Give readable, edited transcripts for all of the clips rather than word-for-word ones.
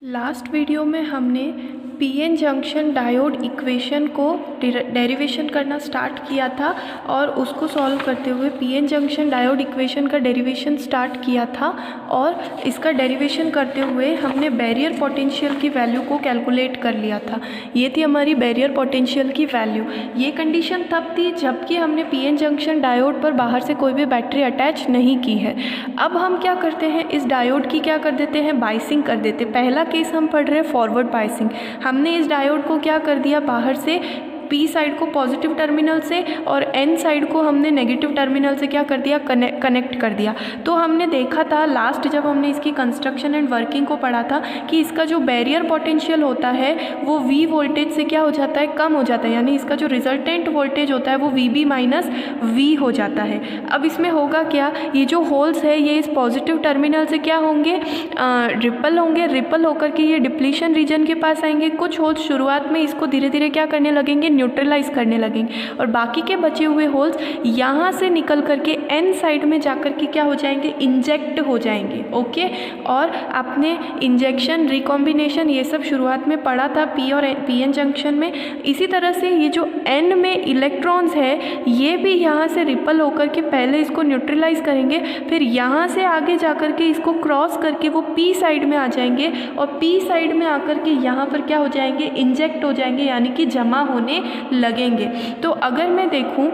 Last video में हमने PN junction diode equation को डेरिवेशन करना स्टार्ट किया था और उसको सॉल्व करते हुए पीएन जंक्शन डायोड इक्वेशन का डेरिवेशन स्टार्ट किया था और इसका डेरिवेशन करते हुए हमने बैरियर पोटेंशियल की वैल्यू को कैलकुलेट कर लिया था। ये थी हमारी बैरियर पोटेंशियल की वैल्यू। ये कंडीशन तब थी जबकि हमने पीएन जंक्शन डायोड पर बाहर से कोई भी बैटरी अटैच नहीं की है। अब हम क्या करते हैं, इस डायोड की क्या कर देते हैं, बाइसिंग कर देते। पहला केस हम पढ़ रहे हैं फॉरवर्ड बाइसिंग। हमने इस डायोड को क्या कर दिया, बाहर से पी साइड को पॉजिटिव टर्मिनल से और एन साइड को हमने नेगेटिव टर्मिनल से क्या कर दिया, कनेक्ट कर दिया। तो हमने देखा था लास्ट जब हमने इसकी कंस्ट्रक्शन एंड वर्किंग को पढ़ा था कि इसका जो बैरियर पोटेंशियल होता है वो वी वोल्टेज से क्या हो जाता है, कम हो जाता है, यानी इसका जो रिजल्टेंट वोल्टेज होता है वो वी माइनस वी हो जाता है। अब इसमें होगा क्या, ये जो होल्स है ये इस पॉजिटिव टर्मिनल से क्या होंगे, रिपल होंगे। रिपल होकर के ये डिप्लीशन रीजन के पास आएंगे। कुछ होल्स शुरुआत में इसको धीरे धीरे क्या करने लगेंगे, न्यूट्रलाइज करने लगेंगे और बाकी के बचे हुए होल्स यहाँ से निकल करके एन साइड में जाकर के क्या हो जाएंगे, इंजेक्ट हो जाएंगे। ओके, और आपने इंजेक्शन, रिकॉम्बिनेशन ये सब शुरुआत में पढ़ा था पी और पीएन जंक्शन में। इसी तरह से ये जो एन में इलेक्ट्रॉन्स है ये भी यहाँ से रिपल होकर के पहले इसको न्यूट्रलाइज करेंगे, फिर यहाँ से आगे जाकर के इसको क्रॉस करके वो पी साइड में आ जाएंगे और पी साइड में आकर के यहाँ पर क्या हो जाएंगे, इंजेक्ट हो जाएंगे, यानी कि जमा होने लगेंगे। तो अगर मैं देखूं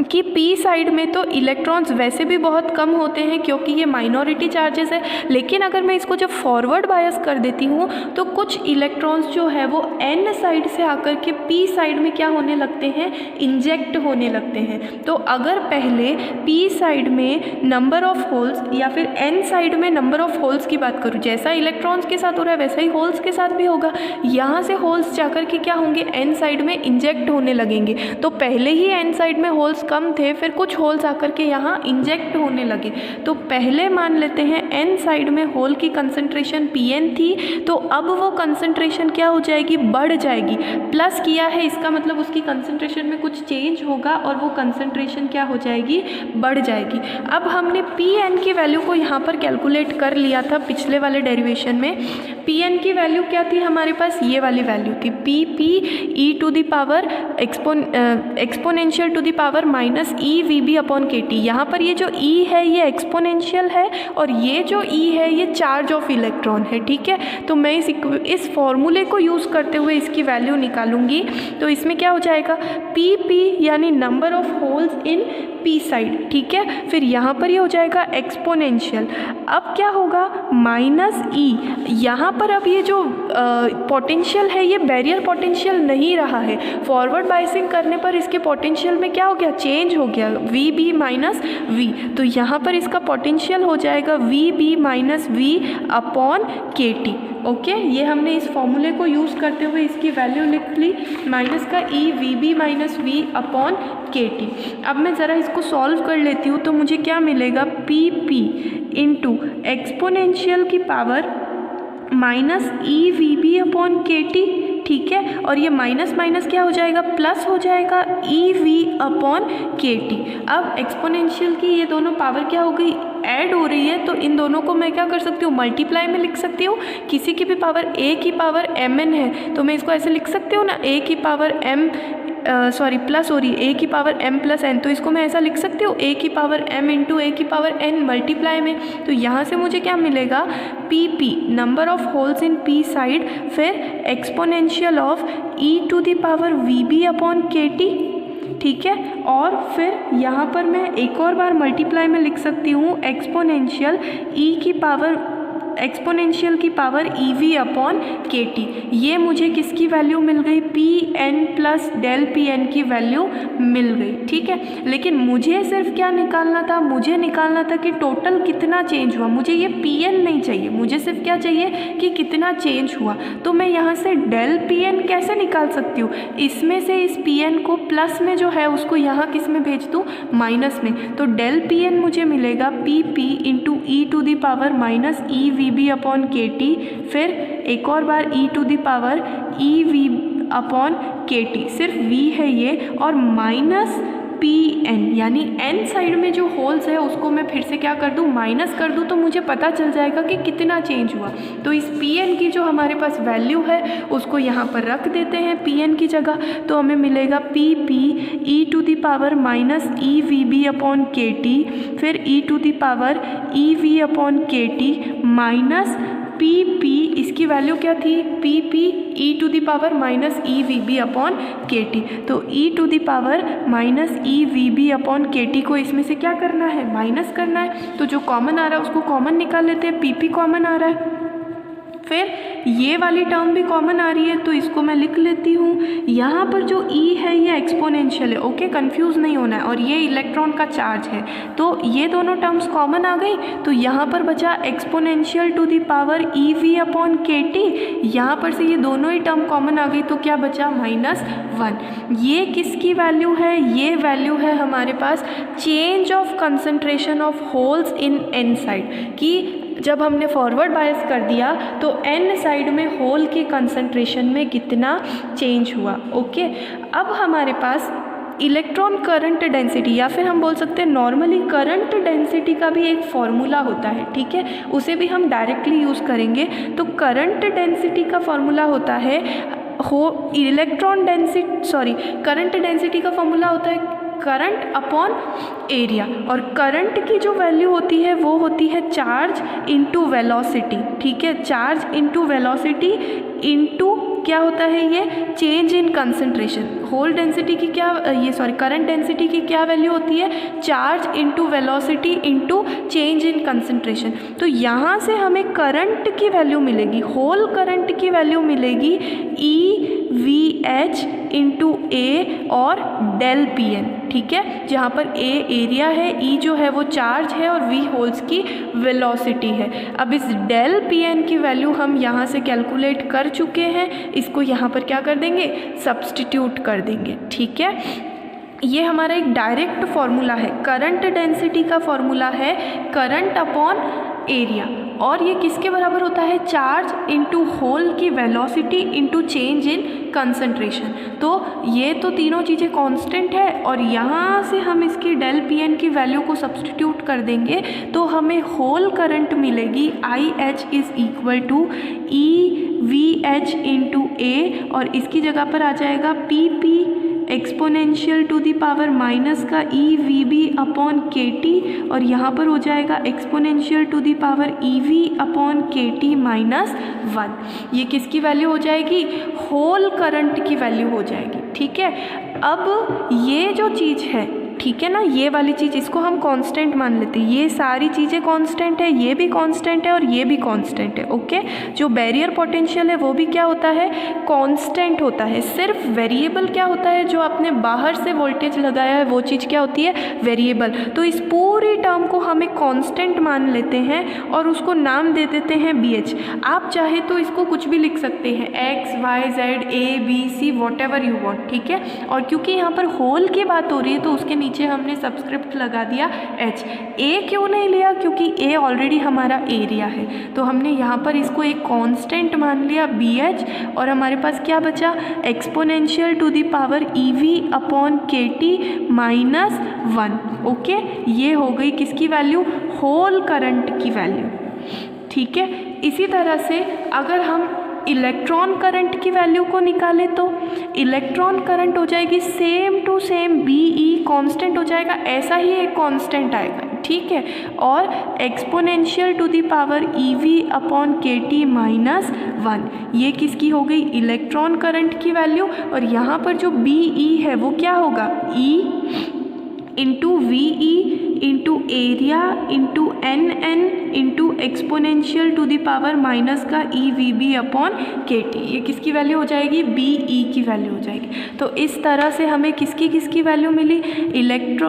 कि पी साइड में तो इलेक्ट्रॉन्स वैसे भी बहुत कम होते हैं क्योंकि ये माइनॉरिटी चार्जेस है, लेकिन अगर मैं इसको जब फॉरवर्ड बायस कर देती हूँ तो कुछ इलेक्ट्रॉन्स जो है वो एन साइड से आकर के पी साइड में क्या होने लगते हैं, इंजेक्ट होने लगते हैं। तो अगर पहले पी साइड में नंबर ऑफ होल्स या फिर एन साइड में नंबर ऑफ होल्स की बात करूँ, जैसा इलेक्ट्रॉन्स के साथ हो रहा है वैसा ही होल्स के साथ भी होगा। यहाँ से होल्स जाकर के क्या होंगे, एन साइड में इंजेक्ट होने लगेंगे। तो पहले ही एन साइड में होल्स कम थे, फिर कुछ होल्स आकर के यहाँ इंजेक्ट होने लगे। तो पहले मान लेते हैं एन साइड में होल की कंसंट्रेशन Pn थी, तो अब वो कंसंट्रेशन क्या हो जाएगी, बढ़ जाएगी। प्लस किया है इसका मतलब उसकी कंसंट्रेशन में कुछ चेंज होगा और वो कंसंट्रेशन क्या हो जाएगी, बढ़ जाएगी। अब हमने Pn की वैल्यू को यहाँ पर कैलकुलेट कर लिया था पिछले वाले डेरिवेशन में। Pn की वैल्यू क्या थी हमारे पास, ये वाली वैल्यू थी Pp e to the power exponential to the power minus E V B upon K T. यहाँ पर ये जो ई है ये एक्सपोनेंशियल है और ये जो ई है ये चार्ज ऑफ इलेक्ट्रॉन है। ठीक है, तो मैं इस फॉर्मूले को यूज़ करते हुए इसकी वैल्यू निकालूंगी। तो इसमें क्या हो जाएगा, पी पी यानी number of holes in P side. ठीक है, फिर यहाँ पर ये हो जाएगा एक्सपोनेंशियल। अब क्या होगा, माइनस ई। यहाँ पर अब ये जो पोटेंशियल है ये बैरियर पोटेंशियल नहीं रहा है। फॉरवर्ड बाइसिंग करने पर इसके पोटेंशियल में क्या हो गया, चेंज हो गया, वी बी माइनस वी। तो यहाँ पर इसका पोटेंशियल हो जाएगा V B minus V upon K T. Okay, ये हमने इस फॉर्मूले को यूज़ करते हुए इसकी वैल्यू लिख ली, माइनस का E V B minus V upon K T. अब मैं ज़रा इसको सॉल्व कर लेती हूँ तो मुझे क्या मिलेगा, पी पी इंटू एक्सपोनेंशियल की power minus E V B upon K T. ठीक है, और ये माइनस माइनस क्या हो जाएगा, प्लस हो जाएगा ई वी अपॉन के टी। अब एक्सपोनेंशियल की ये दोनों पावर क्या हो गई, ऐड हो रही है, तो इन दोनों को मैं क्या कर सकती हूँ, मल्टीप्लाई में लिख सकती हूँ। किसी की भी पावर ए की पावर एम एन है तो मैं इसको ऐसे लिख सकती हूँ ना, ए की पावर एम प्लस हो रही है, ए की पावर एम प्लस एन, तो इसको मैं ऐसा लिख सकती हूँ, ए की पावर एम इंटू ए की पावर एन मल्टीप्लाई में। तो यहाँ से मुझे क्या मिलेगा, P P number of holes in P side, फिर exponential of E to the power V B upon K T. ठीक है, और फिर यहाँ पर मैं एक और बार मल्टीप्लाई में लिख सकती हूँ एक्सपोनेंशियल की power E V upon K T. ये मुझे किसकी वैल्यू मिल गई, P N plus del P N की वैल्यू मिल गई। ठीक है, लेकिन मुझे सिर्फ क्या निकालना था, मुझे निकालना था कि टोटल कितना चेंज हुआ। मुझे ये पी एन नहीं चाहिए, मुझे सिर्फ क्या चाहिए कि कितना चेंज हुआ। तो मैं यहाँ से डेल पी एन कैसे निकाल सकती हूँ, इसमें से इस पी एन को प्लस में जो है उसको यहाँ किस में भेज दूँ, माइनस में। तो डेल पी एन मुझे मिलेगा P P into E to the power minus E V B upon K T, फिर एक और बार E to the power E V upon K T, सिर्फ वी है ये, और माइनस Pn, यानी n साइड में जो होल्स है उसको मैं फिर से क्या कर दूँ, माइनस कर दूँ, तो मुझे पता चल जाएगा कि कितना चेंज हुआ। तो इस Pn की जो हमारे पास वैल्यू है उसको यहाँ पर रख देते हैं Pn की जगह, तो हमें मिलेगा Pp e⁻ EVB upon KT, फिर e⁻EV/KT माइनस Pp, इसकी वैल्यू क्या थी, Pp e⁻⁻EVB/KT। तो e⁻⁻EVB/KT को इसमें से क्या करना है, माइनस करना है। तो जो कॉमन आ रहा है उसको कॉमन निकाल लेते हैं, Pp कॉमन आ रहा है, फिर ये वाली टर्म भी कॉमन आ रही है तो इसको मैं लिख लेती हूँ। यहाँ पर जो E है ये एक्सपोनेंशियल है, ओके, कंफ्यूज नहीं होना है, और ये इलेक्ट्रॉन का चार्ज है। तो ये दोनों टर्म्स कॉमन आ गई, तो यहाँ पर बचा exponential to the power EV/KT। यहाँ पर से ये दोनों ही टर्म कॉमन आ गई तो क्या बचा, -1। ये किसकी वैल्यू है, ये वैल्यू है हमारे पास change of concentration of holes in n side, कि जब हमने फॉरवर्ड बायस कर दिया तो n साइड में होल के कंसंट्रेशन में कितना चेंज हुआ। ओके, अब हमारे पास इलेक्ट्रॉन करंट डेंसिटी, या फिर हम बोल सकते हैं नॉर्मली करंट डेंसिटी का भी एक फॉर्मूला होता है, ठीक है, उसे भी हम डायरेक्टली यूज़ करेंगे। तो करंट डेंसिटी का फॉर्मूला होता है करंट डेंसिटी का फॉर्मूला होता है करंट अपॉन एरिया, और करंट की जो वैल्यू होती है वो होती है चार्ज इनटू वेलोसिटी, ठीक है, चार्ज इनटू वेलोसिटी इनटू क्या होता है, ये change in concentration. Hole density की क्या, करंट डेंसिटी की क्या वैल्यू होती है, charge into velocity into change in concentration. तो यहाँ से हमें करंट की वैल्यू मिलेगी, होल करंट की वैल्यू मिलेगी EVH इंटू A और डेल PN, ठीक है, जहाँ पर A एरिया है, E जो है वो चार्ज है और V होल्स की वेलोसिटी है। अब इस डेल PN की वैल्यू हम यहाँ से कैलकुलेट कर चुके हैं, इसको यहाँ पर क्या कर देंगे, सब्स्टिट्यूट कर देंगे, ठीक है। ये हमारा एक डायरेक्ट फॉर्मूला है, करंट डेंसिटी का फॉर्मूला है करंट अपॉन एरिया, और ये किसके बराबर होता है, चार्ज इनटू होल की velocity into change in concentration. तो ये तो तीनों चीज़ें कांस्टेंट है, और यहाँ से हम इसकी डेल PN की वैल्यू को सब्स्टिट्यूट कर देंगे तो हमें होल करंट मिलेगी IH is equal to EVH into A, और इसकी जगह पर आ जाएगा PP exponential to the power minus का EVB/KT, और यहाँ पर हो जाएगा exponential to the power EV/KT -1। ये किसकी वैल्यू हो जाएगी, होल करंट की वैल्यू हो जाएगी, ठीक है। अब ये जो चीज़ है, ठीक है ना, ये वाली चीज़, इसको हम कांस्टेंट मान लेते हैं, ये सारी चीज़ें कांस्टेंट है, ये भी कांस्टेंट है और ये भी कांस्टेंट है, ओके। जो बैरियर पोटेंशियल है वो भी क्या होता है, कांस्टेंट होता है। सिर्फ वेरिएबल क्या होता है, जो आपने बाहर से वोल्टेज लगाया है वो चीज़ क्या होती है, वेरिएबल। तो इस पूरी टर्म को हम एक कांस्टेंट मान लेते हैं और उसको नाम दे देते हैं BH। आप चाहे तो इसको कुछ भी लिख सकते हैं, X Y Z A B C what ever you want, ठीक है। और क्योंकि यहाँ पर होल की बात हो रही है तो उसके नीचे हमने सबस्क्रिप्ट लगा दिया H। A क्यों नहीं लिया, क्योंकि A ऑलरेडी हमारा एरिया है, तो हमने यहाँ पर इसको एक कांस्टेंट मान लिया BH, और हमारे पास क्या बचा, exponential to the power EV/KT -1, okay. ये हो गई किसकी वैल्यू, होल करंट की वैल्यू, ठीक है। इसी तरह से अगर हम इलेक्ट्रॉन करंट की वैल्यू को निकालें तो इलेक्ट्रॉन करंट हो जाएगी same to same BE, constant हो जाएगा, ऐसा ही एक कांस्टेंट आएगा, ठीक है, और exponential to the power EV/KT -1। ये किसकी हो गई, इलेक्ट्रॉन करंट की वैल्यू। और यहाँ पर जो BE है वो क्या होगा, E into VE into area into NN into exponential to the power minus का EVB/KT। ये किसकी वैल्यू हो जाएगी, BE की वैल्यू हो जाएगी। तो इस तरह से हमें किसकी वैल्यू मिली,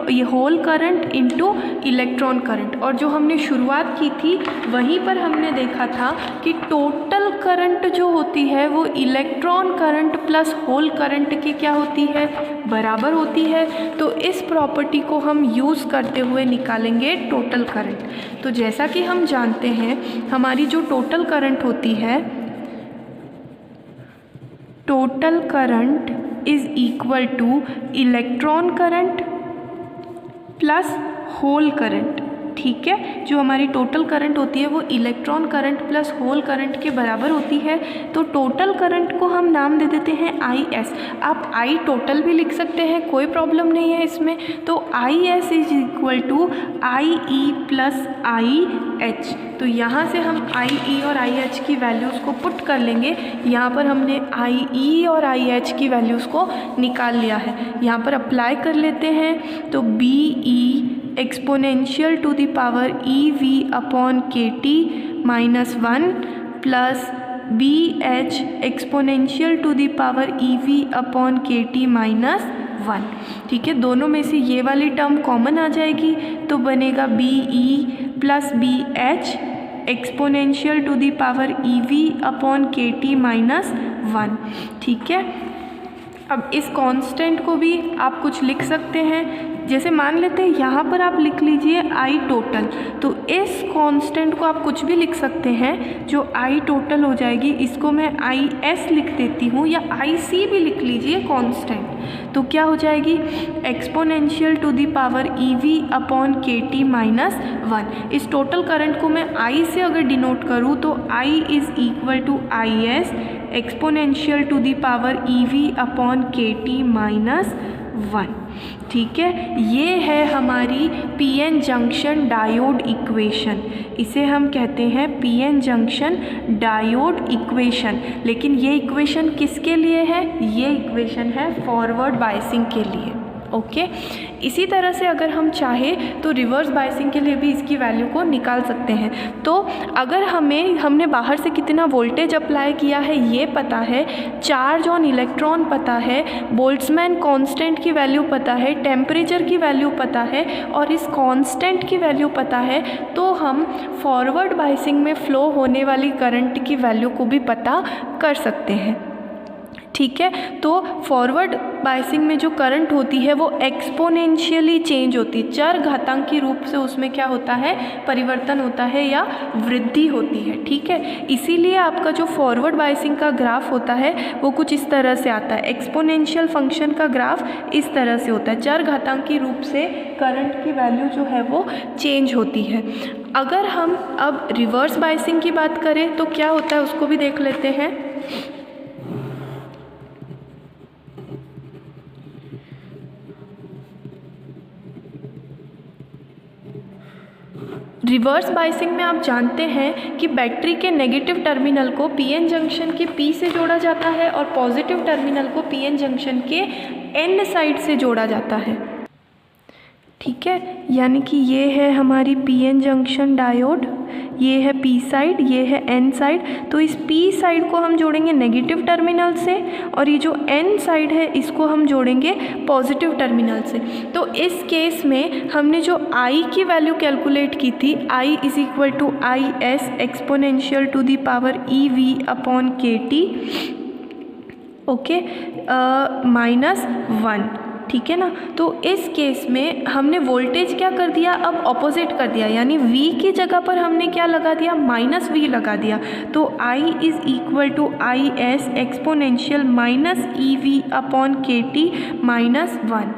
ये hole current into electron current. और जो हमने शुरुआत की थी वहीं पर हमने देखा था कि टोटल करंट जो होती है वो electron current plus hole current की क्या होती है, बराबर होती है। तो इस प्रॉपर्टी को हम यूज़ करते हुए निकालेंगे टोटल करंट। तो जैसा कि हम जानते हैं हमारी जो टोटल करंट होती है, total current is equal to electron current plus hole current, ठीक है। जो हमारी टोटल करंट होती है वो electron current plus hole current के बराबर होती है। तो टोटल करंट को हम नाम दे देते हैं IS। आप I टोटल भी लिख सकते हैं, कोई प्रॉब्लम नहीं है इसमें। तो IS is equal to IE plus IH। तो यहाँ से हम IE और IH की वैल्यूज़ को पुट कर लेंगे। यहाँ पर हमने IE और IH की वैल्यूज़ को निकाल लिया है, यहाँ पर अप्लाई कर लेते हैं। तो BE exponential to the power EV upon KT minus 1 plus BH exponential to the power EV upon KT minus 1, ठीक है। दोनों में से ये वाली टर्म कॉमन आ जाएगी तो बनेगा BE plus BH exponential to the power EV upon KT minus 1, ठीक है। अब इस कांस्टेंट को भी आप कुछ लिख सकते हैं, जैसे मान लेते हैं यहाँ पर आप लिख लीजिए I टोटल। तो इस कांस्टेंट को आप कुछ भी लिख सकते हैं, जो I टोटल हो जाएगी इसको मैं IS लिख देती हूँ, या IC भी लिख लीजिए कांस्टेंट। तो क्या हो जाएगी exponential to the power EV upon KT minus 1। इस टोटल करंट को मैं I से अगर डिनोट करूँ तो I is equal to IS exponential to the power EV upon KT minus 1, ठीक है। ये है हमारी PN जंक्शन डायोड इक्वेशन, इसे हम कहते हैं PN जंक्शन डायोड इक्वेशन। लेकिन ये इक्वेशन किसके लिए है? ये इक्वेशन है फॉरवर्ड बायसिंग के लिए, ओके। इसी तरह से अगर हम चाहें तो रिवर्स बायसिंग के लिए भी इसकी वैल्यू को निकाल सकते हैं। तो अगर हमने बाहर से कितना वोल्टेज अप्लाई किया है ये पता है, चार्ज ऑन इलेक्ट्रॉन पता है, बोल्ट्जमैन कांस्टेंट की वैल्यू पता है, टेम्परेचर की वैल्यू पता है और इस कांस्टेंट की वैल्यू पता है, तो हम फॉरवर्ड बायसिंग में फ़्लो होने वाली करंट की वैल्यू को भी पता कर सकते हैं, ठीक है। तो फॉरवर्ड बायसिंग में जो करंट होती है वो एक्सपोनेंशियली चेंज होती है, चर घातांकी रूप से उसमें क्या होता है, परिवर्तन होता है या वृद्धि होती है, ठीक है। इसीलिए आपका जो फॉरवर्ड बायसिंग का ग्राफ होता है वो कुछ इस तरह से आता है। एक्सपोनेंशियल फंक्शन का ग्राफ इस तरह से होता है, चर घातांकी रूप से करंट की वैल्यू जो है वो चेंज होती है। अगर हम अब रिवर्स बायसिंग की बात करें तो क्या होता है उसको भी देख लेते हैं। रिवर्स बायसिंग में आप जानते हैं कि बैटरी के नेगेटिव टर्मिनल को PN जंक्शन के P से जोड़ा जाता है और पॉजिटिव टर्मिनल को PN जंक्शन के N साइड से जोड़ा जाता है, ठीक है। यानी कि ये है हमारी PN जंक्शन डायोड, ये है P साइड, ये है N साइड। तो इस P साइड को हम जोड़ेंगे नेगेटिव टर्मिनल से और ये जो N साइड है इसको हम जोड़ेंगे पॉजिटिव टर्मिनल से। तो इस केस में हमने जो I की वैल्यू कैलकुलेट की थी, I is equal to IS exponential to the power EV upon KT, okay, minus 1, ठीक है ना। तो इस केस में हमने वोल्टेज क्या कर दिया, अब ऑपोजिट कर दिया, यानी V की जगह पर हमने क्या लगा दिया, माइनस V लगा दिया। तो I is equal to IS exponential minus EV upon KT minus 1।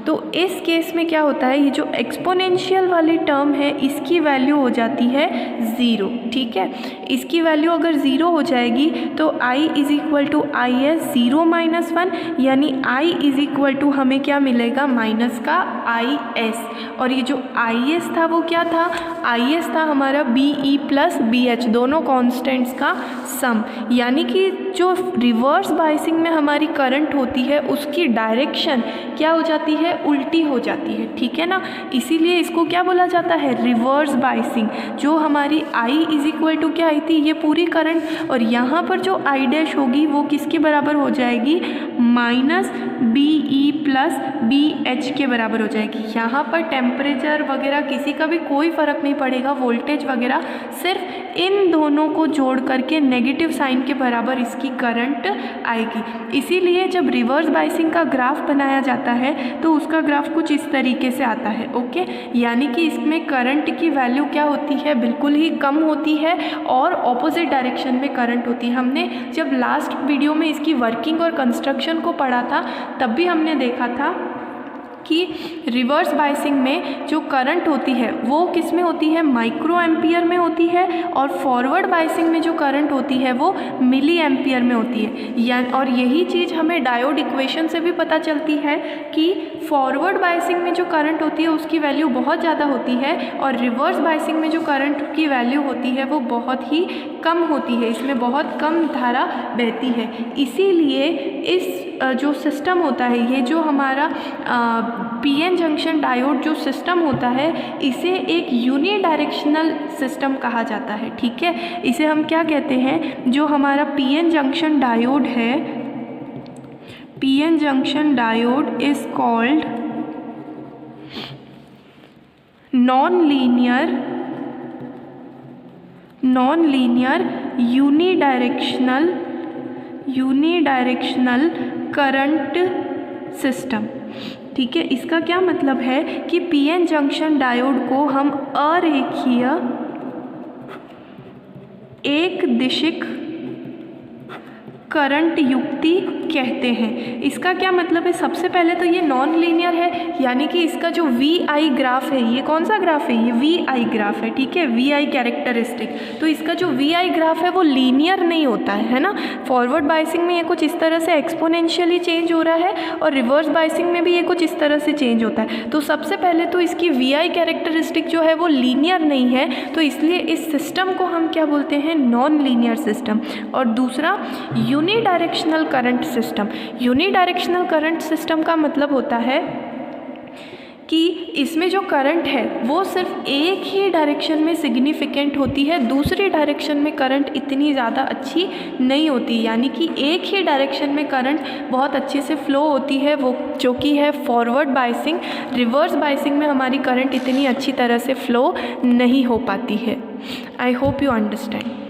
तो इस केस में क्या होता है, ये जो एक्सपोनेंशियल वाली टर्म है इसकी वैल्यू हो जाती है 0, ठीक है। इसकी वैल्यू अगर 0 हो जाएगी तो I is equal to IS 0 minus 1, यानी I इज़ इक्वल टू हमें क्या मिलेगा, माइनस का IS। और ये जो IS था वो क्या था, IS था हमारा BE प्लस BH, दोनों कॉन्स्टेंट्स का सम। यानी कि जो रिवर्स बायसिंग में हमारी करंट होती है उसकी डायरेक्शन क्या हो जाती है, उल्टी हो जाती है, ठीक है ना। इसीलिए इसको क्या बोला जाता है, रिवर्स बायसिंग। जो हमारी I इज़ इक्वल टू क्या आई थी, ये पूरी करंट, और यहाँ पर जो I डैश होगी वो किसके बराबर हो जाएगी, माइनस BE प्लस BH के बराबर हो जाएगी। यहाँ पर टेम्परेचर वगैरह किसी का भी कोई फ़र्क नहीं पड़ेगा, वोल्टेज वगैरह, सिर्फ इन दोनों को जोड़ करके नेगेटिव साइन के बराबर इसकी करंट आएगी। इसीलिए जब रिवर्स बायसिंग का ग्राफ बनाया जाता है तो उसका ग्राफ कुछ इस तरीके से आता है, ओके। यानी कि इसमें करंट की वैल्यू क्या होती है, बिल्कुल ही कम होती है और ऑपोजिट डायरेक्शन में करंट होती है। हमने जब लास्ट वीडियो में इसकी वर्किंग और कंस्ट्रक्शन को पढ़ा था तब भी हमने देखा था कि रिवर्स बायसिंग में जो करंट होती है वो किस में होती है, माइक्रो एम्पियर में होती है, और फॉरवर्ड बायसिंग में जो करंट होती है वो मिली एम्पियर में होती है। और यही चीज़ हमें डायोड इक्वेशन से भी पता चलती है कि फॉरवर्ड बायसिंग में जो करंट होती है उसकी वैल्यू बहुत ज़्यादा होती है, और रिवर्स बायसिंग में जो करंट की वैल्यू होती है वो बहुत ही कम होती है, इसमें बहुत कम धारा बहती है। इसीलिए इस जो सिस्टम होता है, ये जो हमारा पीएन जंक्शन डायोड जो सिस्टम होता है, इसे एक यूनी डायरेक्शनल सिस्टम कहा जाता है। ठीक है, इसे हम क्या कहते हैं, जो हमारा पीएन जंक्शन डायोड है, PN junction diode is called non linear unidirectional current system. ठीक है, इसका क्या मतलब है कि पीएन जंक्शन डायोड को हम अरेखीय एक दिशिक करंट युक्ति कहते हैं। इसका क्या मतलब है, सबसे पहले तो ये नॉन लीनियर है, यानी कि इसका जो वी आई ग्राफ है, ये कौन सा ग्राफ है, ये वी आई ग्राफ है। ठीक है, वी आई कैरेक्टरिस्टिक, तो इसका जो वी आई ग्राफ है वो लीनियर नहीं होता है ना। फॉरवर्ड बायसिंग में ये कुछ इस तरह से एक्सपोनेंशियली चेंज हो रहा है, और रिवर्स बायसिंग में भी ये कुछ इस तरह से चेंज होता है। तो सबसे पहले तो इसकी वी आई कैरेक्टरिस्टिक जो है वो लीनियर नहीं है, तो इसलिए इस सिस्टम को हम क्या बोलते हैं, नॉन लीनियर सिस्टम। और दूसरा unidirectional current system. Unidirectional current system का मतलब होता है कि इसमें जो करंट है वो सिर्फ एक ही डायरेक्शन में सिग्निफिकेंट होती है, दूसरी डायरेक्शन में करंट इतनी ज़्यादा अच्छी नहीं होती, यानी कि एक ही डायरेक्शन में करंट बहुत अच्छे से फ्लो होती है, वो जो कि है फॉरवर्ड बायसिंग। रिवर्स बायसिंग में हमारी करंट इतनी अच्छी तरह से फ्लो नहीं हो पाती है। I hope you understand.